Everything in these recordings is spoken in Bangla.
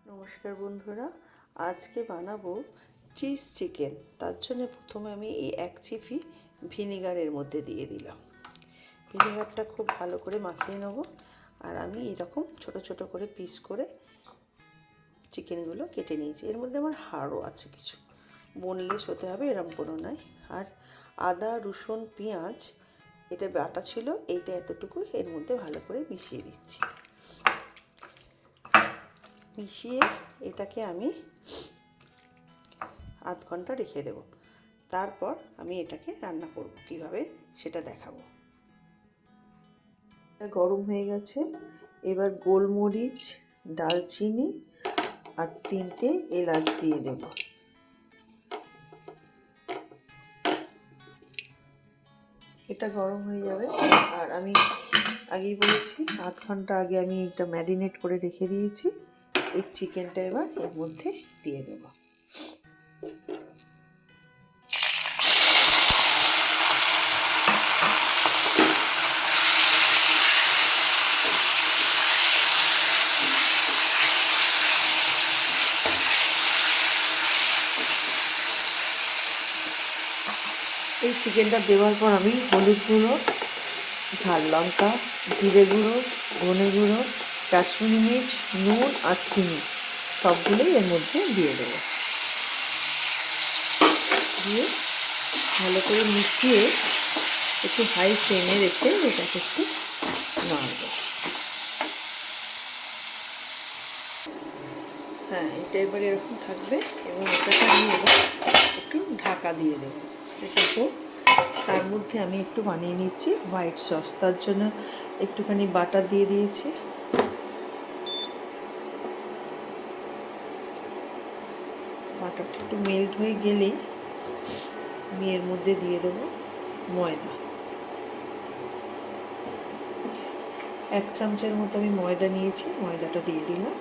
নমস্কার বন্ধুরা, আজকে বানাবো চিজ চিকেন। তার জন্য প্রথমে আমি এই 1 চিপি ভিনিগারের মধ্যে দিয়ে দিলাম। ভিনিগারটা খুব ভালো করে মাখিয়ে নেব। আর আমি এরকম ছোট ছোট করে পিস করে চিকেনগুলো কেটে নিয়েছি। এর মধ্যে আমার হাড়ও আছে কিছু, বোনলেস হতে হবে এরকম কোনো নয়। আর আদা, রসুন, পেঁয়াজ এটা বাটা ছিল, এইটা এতটুকু এর মধ্যে ভালো করে মিশিয়ে দিচ্ছি। মিশিয়ে এটাকে আমি আধ ঘন্টা রেখে দেব। তারপর আমি এটাকে রান্না করব, কিভাবে সেটা দেখাবো। গরম হয়ে গেছে, এবার গোলমরিচ, ডালচিনি আর 3টে এলাচ দিয়ে দেব। এটা গরম হয়ে যাবে। আর আমি আগেই বলেছি আধ ঘন্টা আগে আমি এটা ম্যারিনেট করে রেখে দিয়েছি। এই চিকেনটা এবার এর মধ্যে দিয়ে দেবো। এই চিকেনটা দেওয়ার পর আমি হলুদ গুঁড়ো, ঝাল লঙ্কা, জিরে গুঁড়ো, ধনে গুঁড়ো, কাশ্মীরি মির্চ, নুন আর চিনি সবগুলোই এর মধ্যে দিয়ে দেবো। দিয়ে ভালো করে মিশিয়ে একটু হাই ফ্লেমে রেখে এটাকে একটু নাড়বো। হ্যাঁ, এটা এবারে এরকম থাকবে এবং এটাকে আমি এবার একটু ঢাকা দিয়ে দেবো। এটা হোক। তার মধ্যে আমি একটু বানিয়ে নিচ্ছি হোয়াইট সস। তার জন্য একটুখানি বাটার দিয়ে দিয়েছি। বাটারটা একটু মেল্ট হয়ে গেলেই আমি এর মধ্যে দিয়ে দেবো ময়দা। 1 চামচের মতো আমি ময়দা নিয়েছি, ময়দাটা দিয়ে দিলাম।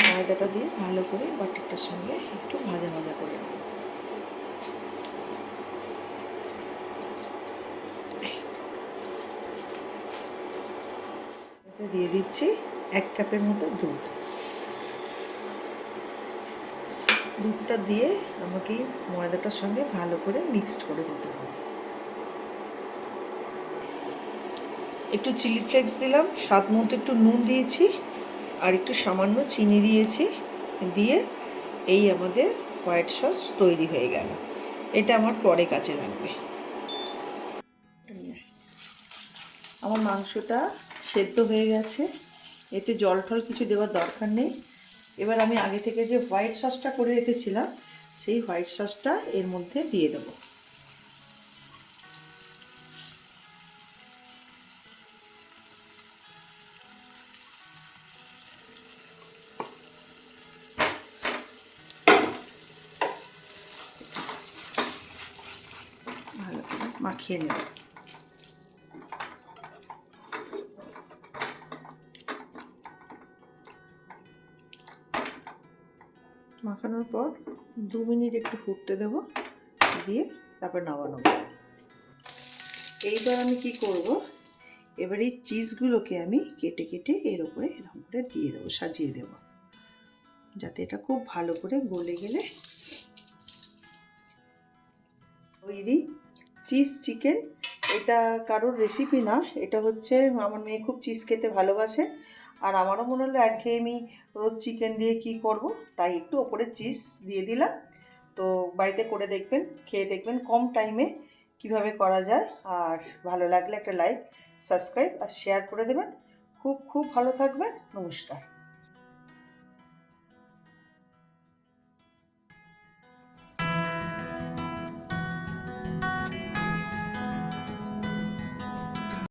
ময়দাটা দিয়ে ভালো করে বাটারটার সঙ্গে একটু ভাজা ভাজা করে নেব। দিয়ে দিচ্ছি 1 কাপের মতো দুধ। দুধটা দিয়ে আমাকে ময়দাটার সঙ্গে ভালো করে মিক্সড করে দিতে হবে। একটু চিলি ফ্লেক্স দিলাম, স্বাদ মতো একটু নুন দিয়েছি আর একটু সামান্য চিনি দিয়েছি। দিয়ে এই আমাদের হোয়াইট সস তৈরি হয়ে গেল। এটা আমার পরে কাজে লাগবে। আমার মাংসটা সেদ্ধ হয়ে গেছে, এতে জল টল কিছু দেওয়ার দরকার নেই। এবার আমি আগে থেকে যে হোয়াইট সসটা করে রেখেছিলাম সেই হোয়াইট সসটা এর মধ্যে দিয়ে দেবো। ভালো করে মাখিয়ে নেব। মাখানোর পর 2 মিনিট একটু ফুটতে দেব, দিয়ে তারপর নামানো। এইবার আমি কি করব, এবার এই চিজগুলোকে আমি কেটে কেটে এর উপরে এরকম করে দিয়ে দেবো, সাজিয়ে দেব, যাতে এটা খুব ভালো করে গলে গেলে তৈরি চিজ চিকেন। এটা কারোর রেসিপি না, এটা হচ্ছে আমার মেয়ে খুব চিজ খেতে ভালোবাসে। আর আমারও মনে হলো একঘেয়েমি রোজ চিকেন দিয়ে কি করব, তাই একটু ওপরে চিজ দিয়ে দিলাম। তো বাড়িতে করে দেখবেন, খেয়ে দেখবেন কম টাইমে কিভাবে করা যায়। আর ভালো লাগলে একটা লাইক, সাবস্ক্রাইব আর শেয়ার করে দেবেন। খুব খুব ভালো থাকবেন। নমস্কার।